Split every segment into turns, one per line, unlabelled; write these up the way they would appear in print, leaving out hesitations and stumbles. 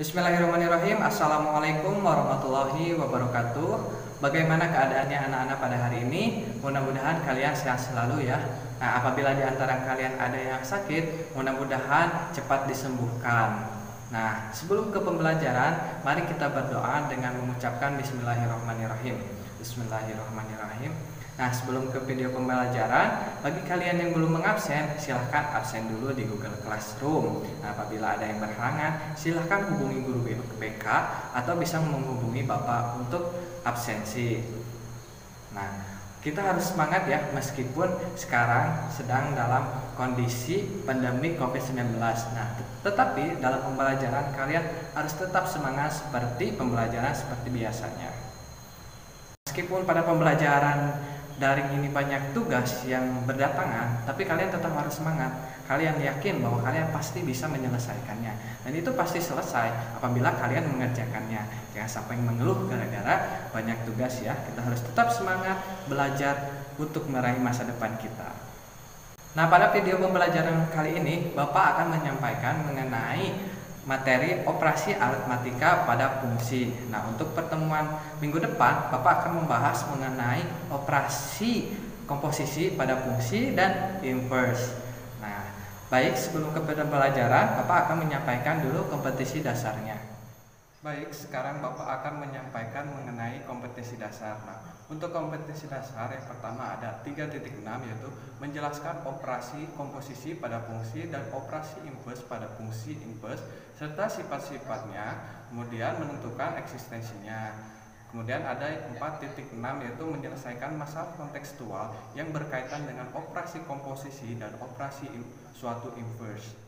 Bismillahirrahmanirrahim. Assalamualaikum warahmatullahi wabarakatuh. Bagaimana keadaannya anak-anak pada hari ini? Mudah-mudahan kalian sehat selalu ya. Nah, apabila di antara kalian ada yang sakit, mudah-mudahan cepat disembuhkan. Nah, sebelum ke pembelajaran, mari kita berdoa dengan mengucapkan Bismillahirrahmanirrahim. Bismillahirrahmanirrahim. Nah, sebelum ke video pembelajaran, bagi kalian yang belum mengabsen, silahkan absen dulu di Google Classroom. Nah, apabila ada yang berhalangan, silahkan hubungi guru BK atau bisa menghubungi Bapak untuk absensi. Nah, kita harus semangat ya, meskipun sekarang sedang dalam kondisi pandemi COVID-19. Nah, tetapi dalam pembelajaran kalian harus tetap semangat seperti pembelajaran seperti biasanya. Meskipun pada pembelajaran daring ini banyak tugas yang berdatangan, tapi kalian tetap harus semangat. Kalian yakin bahwa kalian pasti bisa menyelesaikannya, dan itu pasti selesai apabila kalian mengerjakannya. Jangan sampai mengeluh gara-gara banyak tugas ya. Kita harus tetap semangat belajar untuk meraih masa depan kita. Nah, pada video pembelajaran kali ini Bapak akan menyampaikan mengenai materi operasi aritmatika pada fungsi. Nah, untuk pertemuan minggu depan Bapak akan membahas mengenai operasi komposisi pada fungsi dan inverse. Nah, baik, sebelum ke pembelajaran Bapak akan menyampaikan dulu kompetisi dasarnya. Baik, sekarang Bapak akan menyampaikan mengenai kompetisi dasar. Nah, untuk kompetisi dasar yang pertama ada 3.6, yaitu menjelaskan operasi komposisi pada fungsi dan operasi inverse pada fungsi inverse serta sifat-sifatnya, kemudian menentukan eksistensinya. Kemudian ada 4.6, yaitu menyelesaikan masalah kontekstual yang berkaitan dengan operasi komposisi dan operasi suatu inverse.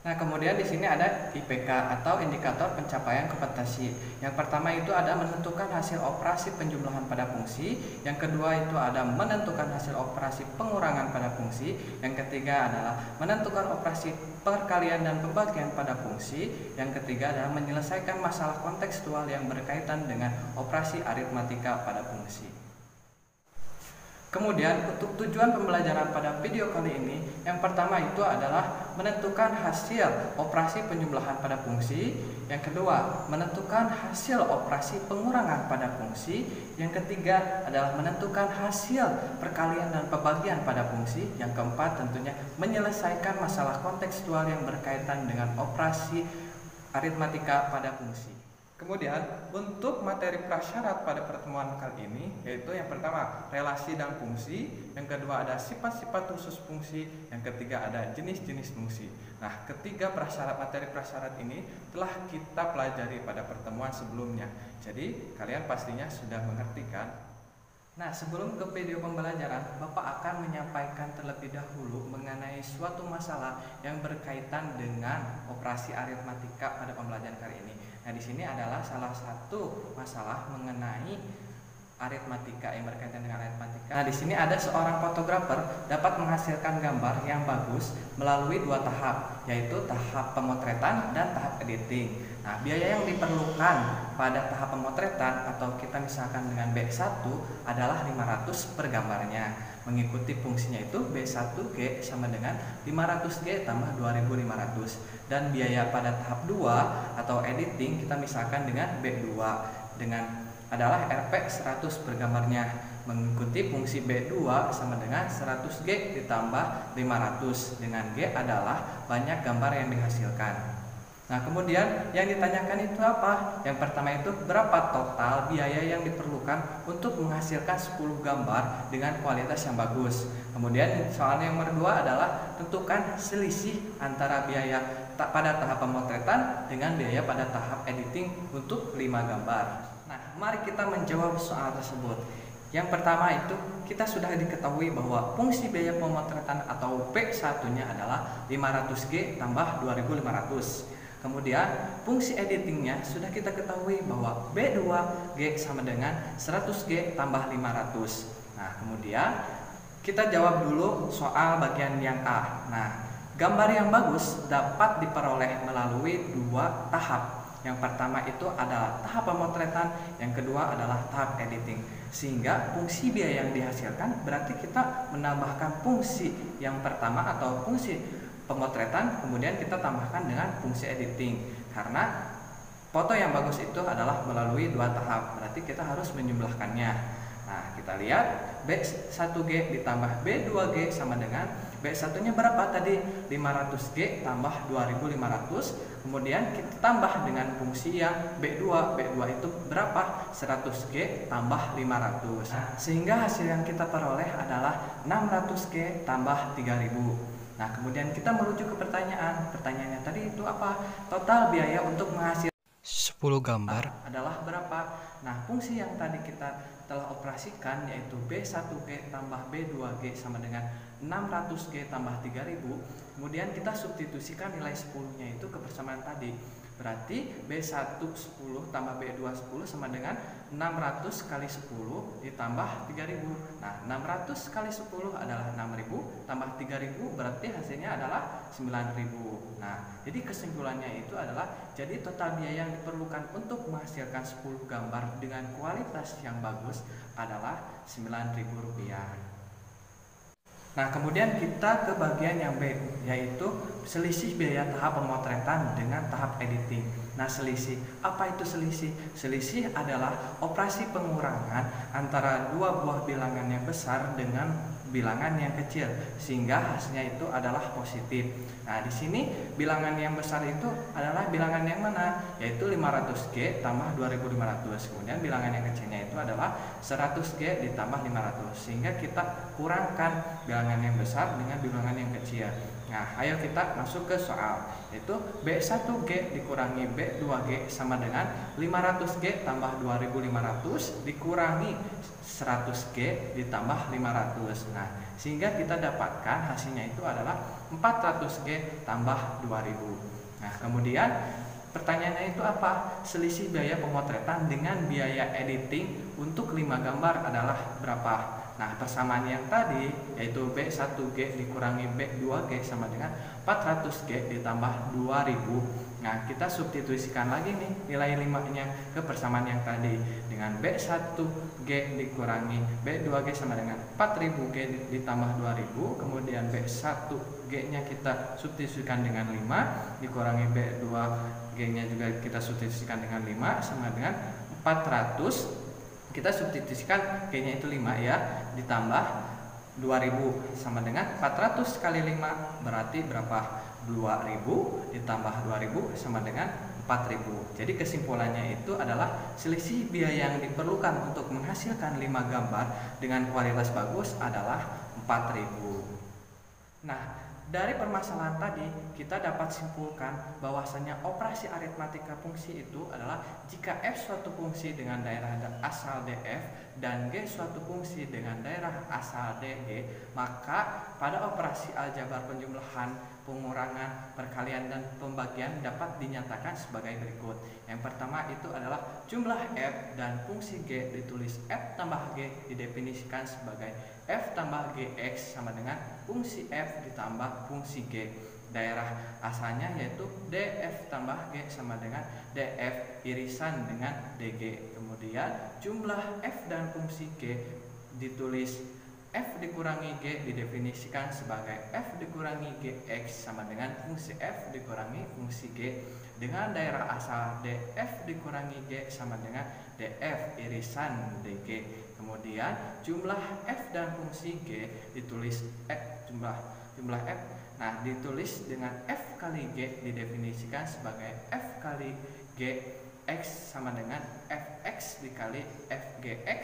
Nah, kemudian di sini ada IPK atau indikator pencapaian kompetensi. Yang pertama itu ada menentukan hasil operasi penjumlahan pada fungsi. Yang kedua itu ada menentukan hasil operasi pengurangan pada fungsi. Yang ketiga adalah menentukan operasi perkalian dan pembagian pada fungsi. Yang ketiga adalah menyelesaikan masalah kontekstual yang berkaitan dengan operasi aritmatika pada fungsi. Kemudian untuk tujuan pembelajaran pada video kali ini, yang pertama itu adalah menentukan hasil operasi penjumlahan pada fungsi. Yang kedua, menentukan hasil operasi pengurangan pada fungsi. Yang ketiga adalah menentukan hasil perkalian dan pembagian pada fungsi. Yang keempat tentunya menyelesaikan masalah kontekstual yang berkaitan dengan operasi aritmatika pada fungsi. Kemudian untuk materi prasyarat pada pertemuan kali ini, yaitu yang pertama relasi dan fungsi, yang kedua ada sifat-sifat khusus fungsi, yang ketiga ada jenis-jenis fungsi. Nah, ketiga materi prasyarat ini telah kita pelajari pada pertemuan sebelumnya. Jadi kalian pastinya sudah mengerti kan? Nah, sebelum ke video pembelajaran, Bapak akan menyampaikan terlebih dahulu mengenai suatu masalah yang berkaitan dengan operasi aritmatika pada pembelajaran kali ini. Nah, di sini adalah salah satu masalah mengenai aritmatika yang berkaitan dengan aritmatika. Nah, di sini ada seorang fotografer dapat menghasilkan gambar yang bagus melalui dua tahap, yaitu tahap pemotretan dan tahap editing. Nah, biaya yang diperlukan pada tahap pemotretan atau kita misalkan dengan B1 adalah 500 per gambarnya. Mengikuti fungsinya itu B1G sama dengan 500G tambah 2500. Dan biaya pada tahap 2 atau editing kita misalkan dengan B2 dengan adalah Rp 100 per gambarnya. Mengikuti fungsi B2 sama dengan 100G ditambah 500, dengan G adalah banyak gambar yang dihasilkan. Nah, kemudian yang ditanyakan itu apa? Yang pertama itu berapa total biaya yang diperlukan untuk menghasilkan 10 gambar dengan kualitas yang bagus. Kemudian soal yang kedua adalah tentukan selisih antara biaya pada tahap pemotretan dengan biaya pada tahap editing untuk 5 gambar. Nah, mari kita menjawab soal tersebut. Yang pertama itu kita sudah diketahui bahwa fungsi biaya pemotretan atau P1-nya adalah 500G tambah 2500. Kemudian fungsi editingnya sudah kita ketahui bahwa B2G sama dengan 100G tambah 500. Nah, kemudian kita jawab dulu soal bagian yang A. Nah, gambar yang bagus dapat diperoleh melalui dua tahap. Yang pertama itu adalah tahap pemotretan, yang kedua adalah tahap editing. Sehingga fungsi biaya yang dihasilkan berarti kita menambahkan fungsi yang pertama atau fungsi pemotretan, kemudian kita tambahkan dengan fungsi editing. Karena foto yang bagus itu adalah melalui dua tahap, berarti kita harus menjumlahkannya. Nah, kita lihat B1G ditambah B2G sama dengan B1-nya berapa tadi? 500G tambah 2500. Kemudian kita tambah dengan fungsi yang B2. B2 itu berapa? 100G tambah 500. Sehingga hasil yang kita peroleh adalah 600G tambah 3000. Nah, kemudian kita merujuk ke pertanyaan. Pertanyaannya tadi itu apa? Total biaya untuk menghasilkan
10 gambar
adalah berapa? Nah, fungsi yang tadi kita telah operasikan yaitu B1G tambah B2G sama dengan 600G tambah 3000. Kemudian kita substitusikan nilai 10-nya itu ke persamaan tadi. Berarti B1 10 tambah B2 10 sama dengan 600 kali 10 ditambah 3000. Nah, 600 kali 10 adalah 6000 tambah 3000 berarti hasilnya adalah 9000. Nah, jadi kesimpulannya itu adalah jadi total biaya yang diperlukan untuk menghasilkan 10 gambar dengan kualitas yang bagus adalah Rp9.000. Nah, kemudian kita ke bagian yang B, yaitu selisih biaya tahap pemotretan dengan tahap editing. Nah, selisih, apa itu selisih? Selisih adalah operasi pengurangan antara dua buah bilangan yang besar dengan bilangan yang kecil, sehingga hasilnya itu adalah positif. Nah, di sini bilangan yang besar itu adalah bilangan yang mana? Yaitu 500G tambah 2500. Kemudian bilangan yang kecilnya itu adalah 100G ditambah 500. Sehingga kita kurangkan bilangan yang besar dengan bilangan yang kecil. Nah, ayo kita masuk ke soal, yaitu B1G dikurangi B2G sama dengan 500G tambah 2500 dikurangi 100G ditambah 500. Nah, sehingga kita dapatkan hasilnya itu adalah 400G tambah 2000. Nah, kemudian pertanyaannya itu apa? Selisih biaya pemotretan dengan biaya editing untuk 5 gambar adalah berapa? Nah, persamaan yang tadi yaitu B1G dikurangi B2G sama dengan 400G ditambah 2000. Nah, kita substitusikan lagi nih nilai 5-nya ke persamaan yang tadi. Dengan B1G dikurangi B2G sama dengan 4000G ditambah 2000. Kemudian B1G-nya kita substitusikan dengan 5 dikurangi B2G-nya juga kita substitusikan dengan 5 sama dengan 400. Kita substitusikan G-nya itu 5 ya, ditambah 2000 sama dengan 400 kali 5 berarti berapa? 2000 ditambah 2000 sama dengan 4000. Jadi kesimpulannya itu adalah selisih biaya yang diperlukan untuk menghasilkan 5 gambar dengan kualitas bagus adalah 4000. Nah, dari permasalahan tadi kita dapat simpulkan bahwasanya operasi aritmatika fungsi itu adalah jika F suatu fungsi dengan daerah asal df dan G suatu fungsi dengan daerah asal dg, maka pada operasi aljabar penjumlahan, pengurangan, perkalian, dan pembagian dapat dinyatakan sebagai berikut. Yang pertama itu adalah jumlah F dan fungsi G ditulis F tambah G didefinisikan sebagai F tambah Gx sama dengan fungsi F ditambah fungsi G. Daerah asalnya yaitu df tambah G sama dengan df irisan dengan dg. Kemudian jumlah F dan fungsi G ditulis F dikurangi G didefinisikan sebagai F dikurangi Gx sama dengan fungsi F dikurangi fungsi G. Dengan daerah asal df dikurangi G sama dengan df irisan dg. Kemudian jumlah F dan fungsi G ditulis jumlah F. Nah, ditulis dengan F kali G didefinisikan sebagai F kali G X sama dengan Fx dikali Fgx.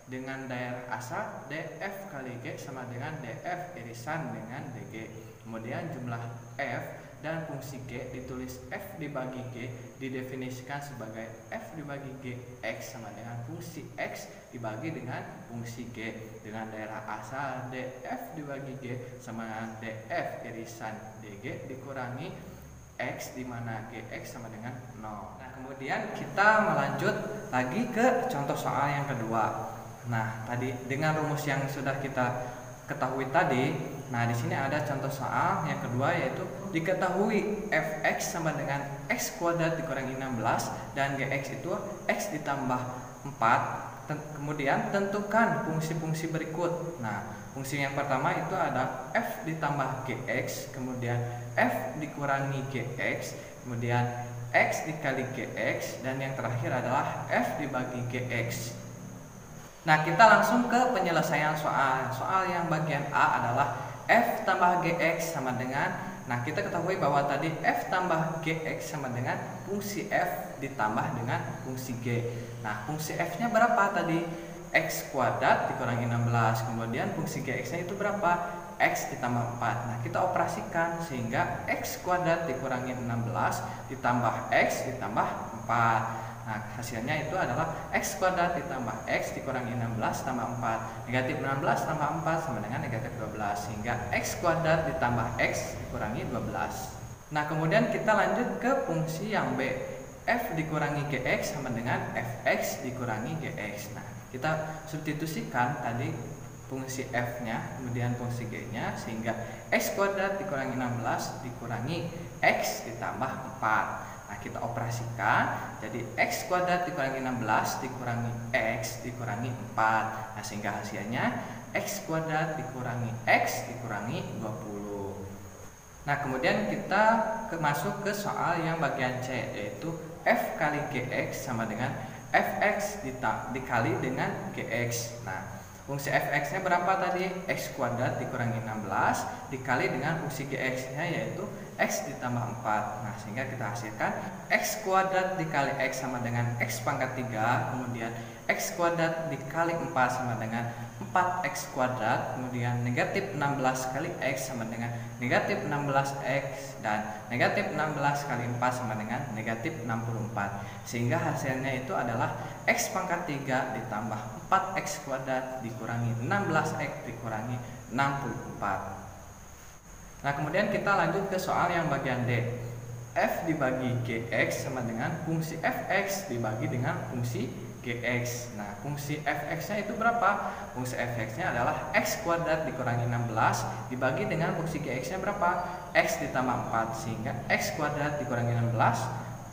Dengan daerah asal df kali G sama dengan df irisan dengan dg. Kemudian jumlah F dan fungsi G ditulis F dibagi G didefinisikan sebagai F dibagi Gx sama dengan fungsi X dibagi dengan fungsi G. Dengan daerah asal df dibagi G sama dengan df irisan dg dikurangi X di mana Gx sama dengan 0. Nah, kemudian kita melanjut lagi ke contoh soal yang kedua. Nah, tadi dengan rumus yang sudah kita ketahui tadi, nah di sini ada contoh soal yang kedua yaitu diketahui Fx sama dengan X kuadrat dikurangi 16 dan Gx itu X ditambah 4. Kemudian tentukan fungsi-fungsi berikut. Nah, fungsi yang pertama itu ada F ditambah Gx, kemudian F dikurangi Gx, kemudian X dikali GX, dan yang terakhir adalah F dibagi GX. Nah, kita langsung ke penyelesaian soal. Soal yang bagian A adalah F tambah GX sama dengan, nah kita ketahui bahwa tadi F tambah GX sama dengan fungsi F ditambah dengan fungsi G. Nah, fungsi F-nya berapa tadi? X kuadrat dikurangi 16. Kemudian fungsi GX-nya itu berapa? X ditambah 4. Nah, kita operasikan sehingga X kuadrat dikurangi 16 ditambah X ditambah 4. Nah, hasilnya itu adalah X kuadrat ditambah X dikurangi 16 tambah 4. Negatif 16 tambah 4 sama dengan negatif 12. Sehingga X kuadrat ditambah X dikurangi 12. Nah, kemudian kita lanjut ke fungsi yang B. F dikurangi GX sama dengan Fx dikurangi GX. Nah, kita substitusikan tadi fungsi F-nya, kemudian fungsi G-nya, sehingga X kuadrat dikurangi 16 dikurangi X ditambah 4. Nah, kita operasikan jadi X kuadrat dikurangi 16 dikurangi X dikurangi 4. Nah, sehingga hasilnya X kuadrat dikurangi X dikurangi 20. Nah, kemudian kita masuk ke soal yang bagian C, yaitu F kali GX sama dengan Fx dikali dengan GX. Nah, fungsi Fx-nya berapa tadi? X kuadrat dikurangi 16 dikali dengan fungsi GX-nya, yaitu X ditambah 4. Nah, sehingga kita hasilkan X kuadrat dikali X sama dengan X pangkat 3. Kemudian X kuadrat dikali 4 sama dengan 4X kuadrat. Kemudian negatif 16 kali X sama dengan negatif 16X. Dan negatif 16 kali 4 sama dengan negatif 64. Sehingga hasilnya itu adalah X pangkat 3 ditambah 4X kuadrat dikurangi 16X dikurangi 64. Nah, kemudian kita lanjut ke soal yang bagian D. F dibagi GX sama dengan fungsi Fx dibagi dengan fungsi GX. Nah, fungsi Fx-nya itu berapa? Fungsi Fx-nya adalah X kuadrat dikurangi 16 dibagi dengan fungsi GX-nya berapa? X ditambah 4. Sehingga X kuadrat dikurangi 16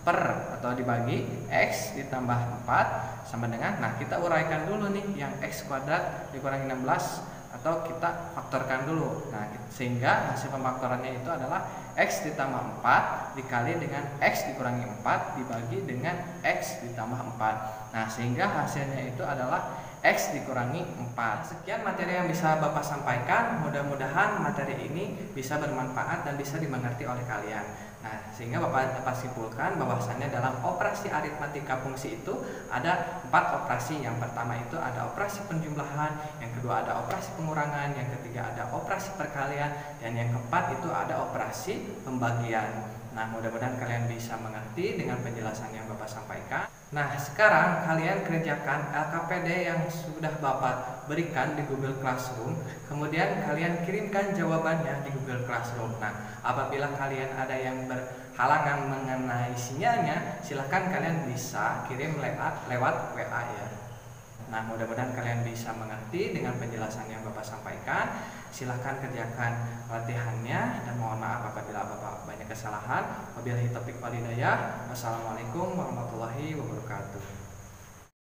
per atau dibagi X ditambah 4 sama dengan, nah kita uraikan dulu nih yang X kuadrat dikurangi 16 atau kita faktorkan dulu. Nah, sehingga hasil pemfaktorannya itu adalah X ditambah 4 dikali dengan X dikurangi 4 dibagi dengan X ditambah 4. Nah, sehingga hasilnya itu adalah X dikurangi 4. Sekian materi yang bisa Bapak sampaikan. Mudah-mudahan materi ini bisa bermanfaat dan bisa dimengerti oleh kalian. Nah, sehingga Bapak dapat simpulkan bahwasannya dalam operasi aritmatika fungsi itu ada 4 operasi. Yang pertama itu ada operasi penjumlahan, yang kedua ada operasi pengurangan, yang ketiga ada operasi perkalian, dan yang keempat itu ada operasi pembagian. Nah, mudah-mudahan kalian bisa mengerti dengan penjelasan yang Bapak sampaikan. Nah, sekarang kalian kerjakan LKPD yang sudah Bapak berikan di Google Classroom. Kemudian kalian kirimkan jawabannya di Google Classroom. Nah, apabila kalian ada yang berhalangan mengenai sinyalnya, silahkan kalian bisa kirim lewat WA ya. Nah, mudah-mudahan kalian bisa mengerti dengan penjelasan yang Bapak sampaikan. Silahkan kerjakan latihannya dan mohon maaf apabila Bapak banyak kesalahan. Wabillahi taufiq wal hidayah. Wassalamualaikum warahmatullahi wabarakatuh.